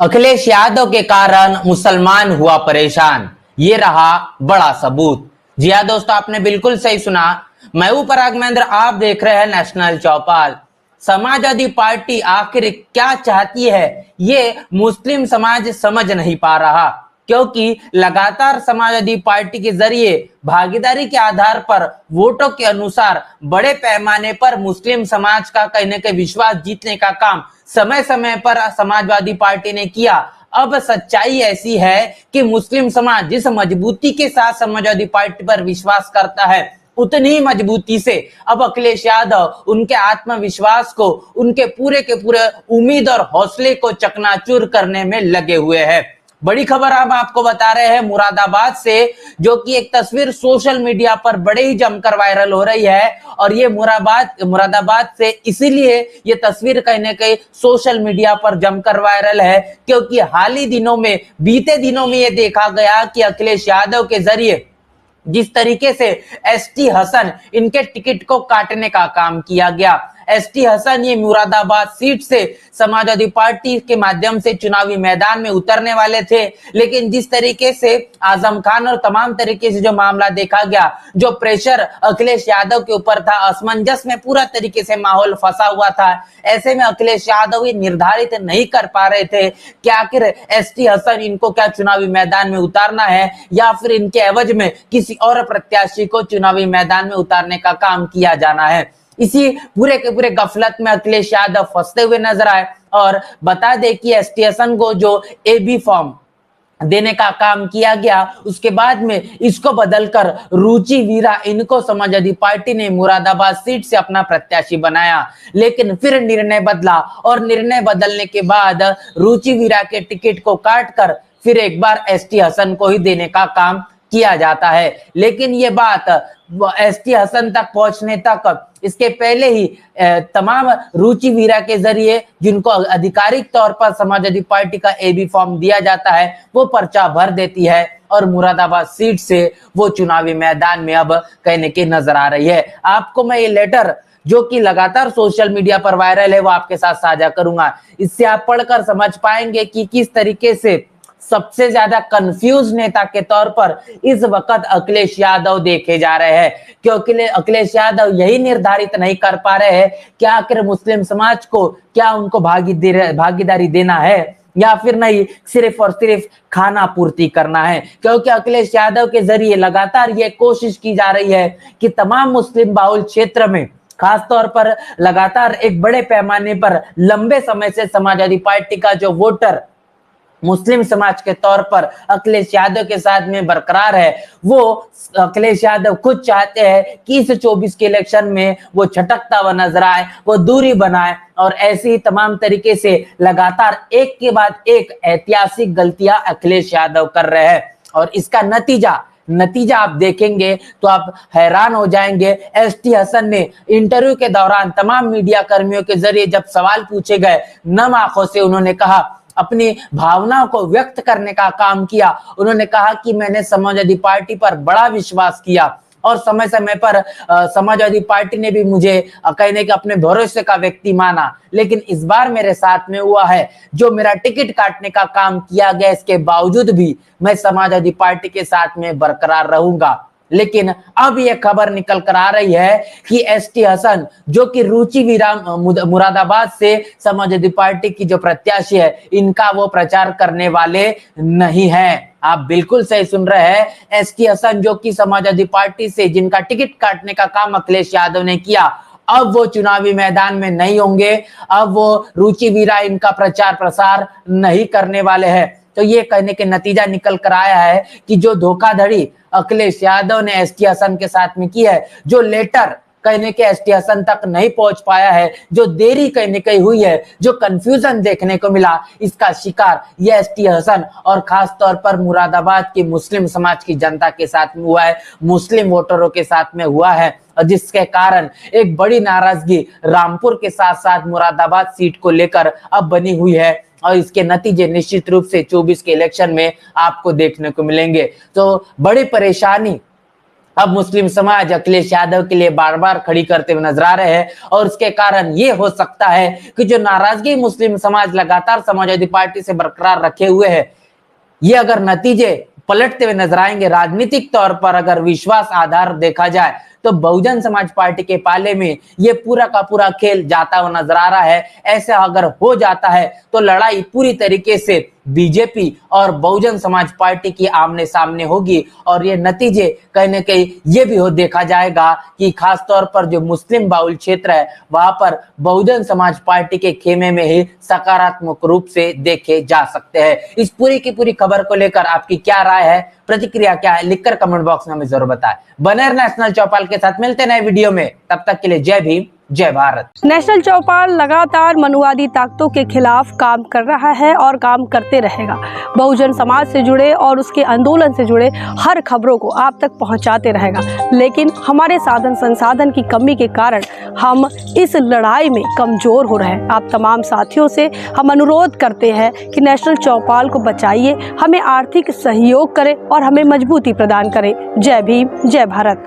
अखिलेश यादव के कारण मुसलमान हुआ परेशान, ये रहा बड़ा सबूत। जी हाँ दोस्तों, आपने बिल्कुल सही सुना। मैं हूं पराग महेंद्र, आप देख रहे हैं नेशनल चौपाल। समाजवादी पार्टी आखिर क्या चाहती है, ये मुस्लिम समाज समझ नहीं पा रहा, क्योंकि लगातार समाजवादी पार्टी के जरिए भागीदारी के आधार पर वोटों के अनुसार बड़े पैमाने पर मुस्लिम समाज का कहीं न कहीं विश्वास जीतने का काम समय समय पर समाजवादी पार्टी ने किया। अब सच्चाई ऐसी है कि मुस्लिम समाज जिस मजबूती के साथ समाजवादी पार्टी पर विश्वास करता है, उतनी ही मजबूती से अब अखिलेश यादव उनके आत्मविश्वास को, उनके पूरे के पूरे उम्मीद और हौसले को चकनाचूर करने में लगे हुए हैं। बड़ी खबर हम आपको बता रहे हैं मुरादाबाद से, जो कि एक तस्वीर सोशल मीडिया पर बड़े ही जमकर वायरल हो रही है। और ये मुरादाबाद से इसीलिए ये तस्वीर कहीं ना कहीं सोशल मीडिया पर जमकर वायरल है, क्योंकि हाल ही दिनों में, बीते दिनों में ये देखा गया कि अखिलेश यादव के जरिए जिस तरीके से एसटी हसन इनके टिकट को काटने का काम किया गया। एसटी हसन ये मुरादाबाद सीट से समाजवादी पार्टी के माध्यम से चुनावी मैदान में उतरने वाले थे, लेकिन जिस तरीके से आजम खान और तमाम तरीके से जो मामला देखा गया, जो प्रेशर अखिलेश यादव के ऊपर था, असमंजस में पूरा तरीके से माहौल फंसा हुआ था। ऐसे में अखिलेश यादव ये निर्धारित नहीं कर पा रहे थे कि आखिर एसटी हसन इनको क्या चुनावी मैदान में उतारना है या फिर इनके एवज में किसी और प्रत्याशी को चुनावी मैदान में उतारने का काम किया जाना है। इसी पूरे के पूरे गफलत में अखिलेश यादव फंसते हुए नजर आए। और बता दें कि एसटी हसन को जो एबी फॉर्म देने का काम किया गया, उसके बाद में इसको बदलकर रुचि वीरा इनको समाजवादी पार्टी ने मुरादाबाद सीट से अपना प्रत्याशी बनाया। लेकिन फिर निर्णय बदला और निर्णय बदलने के बाद रुचि वीरा के टिकट को काटकर फिर एक बार एसटी हसन को ही देने का काम किया जाता है। लेकिन ये बात एसटी हसन तक पहुंचने तक इसके पहले ही तमाम रुचि वीरा के जरिए जिनको आधिकारिक तौर पर समाजवादी पार्टी का एबी फॉर्म दिया जाता है, वो पर्चा भर देती है और मुरादाबाद सीट से वो चुनावी मैदान में अब कहने की नजर आ रही है। आपको मैं ये लेटर जो कि लगातार सोशल मीडिया पर वायरल है वो आपके साथ साझा करूंगा। इससे आप पढ़कर समझ पाएंगे कि किस तरीके से सबसे ज्यादा कंफ्यूज नेता के तौर पर इस वक्त अखिलेश यादव देखे जा रहे हैं, क्योंकि अखिलेश यादव यही निर्धारित नहीं कर पा रहे हैं कि आखिर मुस्लिम समाज को क्या उनको भागीदारी देना है या फिर नहीं, सिर्फ और सिर्फ खाना पूर्ति करना है। क्योंकि अखिलेश यादव के जरिए लगातार ये कोशिश की जा रही है कि तमाम मुस्लिम बाहुल क्षेत्र में खासतौर पर लगातार एक बड़े पैमाने पर लंबे समय से समाजवादी पार्टी का जो वोटर मुस्लिम समाज के तौर पर अखिलेश यादव के साथ में बरकरार है, वो अखिलेश यादव खुद चाहते हैं कि इस 24 के इलेक्शन में वो छटकता हुआ नजर आए, वो दूरी बनाए। और ऐसी ही तमाम तरीके से लगातार एक के बाद एक ऐतिहासिक गलतियां अखिलेश यादव कर रहे हैं। और इसका नतीजा आप देखेंगे तो आप हैरान हो जाएंगे। एसटी हसन ने इंटरव्यू के दौरान तमाम मीडिया कर्मियों के जरिए जब सवाल पूछे गए, नम आंखों से उन्होंने कहा, अपनी भावनाओं को व्यक्त करने का काम किया। उन्होंने कहा कि मैंने समाजवादी पार्टी पर बड़ा विश्वास किया और समय समय पर समाजवादी पार्टी ने भी मुझे कहने के अपने भरोसे का व्यक्ति माना, लेकिन इस बार मेरे साथ में हुआ है जो मेरा टिकट काटने का काम किया गया, इसके बावजूद भी मैं समाजवादी पार्टी के साथ में बरकरार रहूंगा। लेकिन अब यह खबर निकल कर आ रही है कि एसटी हसन जो कि रुचि वीरा मुरादाबाद से समाजवादी पार्टी की जो प्रत्याशी है, इनका वो प्रचार करने वाले नहीं है। आप बिल्कुल सही सुन रहे हैं। एसटी हसन जो कि समाजवादी पार्टी से जिनका टिकट काटने का काम अखिलेश यादव ने किया, अब वो चुनावी मैदान में नहीं होंगे। अब वो रुचि वीरा इनका प्रचार प्रसार नहीं करने वाले हैं। तो ये कहने के नतीजा निकल कर आया है कि जो धोखाधड़ी अखिलेश यादव ने एसटी हसन के साथ में की है, जो लेटर कहने के एसटी हसन तक नहीं पहुंच पाया है, जो देरी कहने की हुई है, जो कंफ्यूजन देखने को मिला, इसका शिकार ये एसटी हसन और खास तौर पर मुरादाबाद की मुस्लिम समाज की जनता के साथ में हुआ है, मुस्लिम वोटरों के साथ में हुआ है। और जिसके कारण एक बड़ी नाराजगी रामपुर के साथ साथ मुरादाबाद सीट को लेकर अब बनी हुई है। और इसके नतीजे निश्चित रूप से 24 के इलेक्शन में आपको देखने को मिलेंगे। तो बड़ी परेशानी अब मुस्लिम समाज अखिलेश यादव के लिए बार बार खड़ी करते हुए नजर आ रहे हैं और उसके कारण ये हो सकता है कि जो नाराजगी मुस्लिम समाज लगातार समाजवादी पार्टी से बरकरार रखे हुए है, ये अगर नतीजे पलटते हुए नजर आएंगे। राजनीतिक तौर पर अगर विश्वास आधार देखा जाए तो बहुजन समाज पार्टी के पाले में ये पूरा का पूरा खेल जाता हुआ नजर आ रहा है। ऐसा अगर हो जाता है तो लड़ाई पूरी तरीके से बीजेपी और बहुजन समाज पार्टी की आमने सामने होगी और ये नतीजे कहीं ना कहीं ये भी हो देखा जाएगा कि खास तौर पर जो मुस्लिम बाहुल क्षेत्र है वहां पर बहुजन समाज पार्टी के खेमे में ही सकारात्मक रूप से देखे जा सकते हैं। इस पूरी की पूरी खबर को लेकर आपकी क्या राय है, प्रतिक्रिया क्या है, लिखकर कमेंट बॉक्स में हमें जरूर बताएं। बने नेशनल चौपाल के साथ, मिलते नए वीडियो में, तब तक के लिए जय भीम जय भारत। नेशनल चौपाल लगातार मनुवादी ताकतों के खिलाफ काम कर रहा है और काम करते रहेगा। बहुजन समाज से जुड़े और उसके आंदोलन से जुड़े हर खबरों को आप तक पहुंचाते रहेगा, लेकिन हमारे साधन संसाधन की कमी के कारण हम इस लड़ाई में कमजोर हो रहे हैं। आप तमाम साथियों से हम अनुरोध करते हैं कि नेशनल चौपाल को बचाइए, हमें आर्थिक सहयोग करें और हमें मजबूती प्रदान करें। जय भीम जय भारत।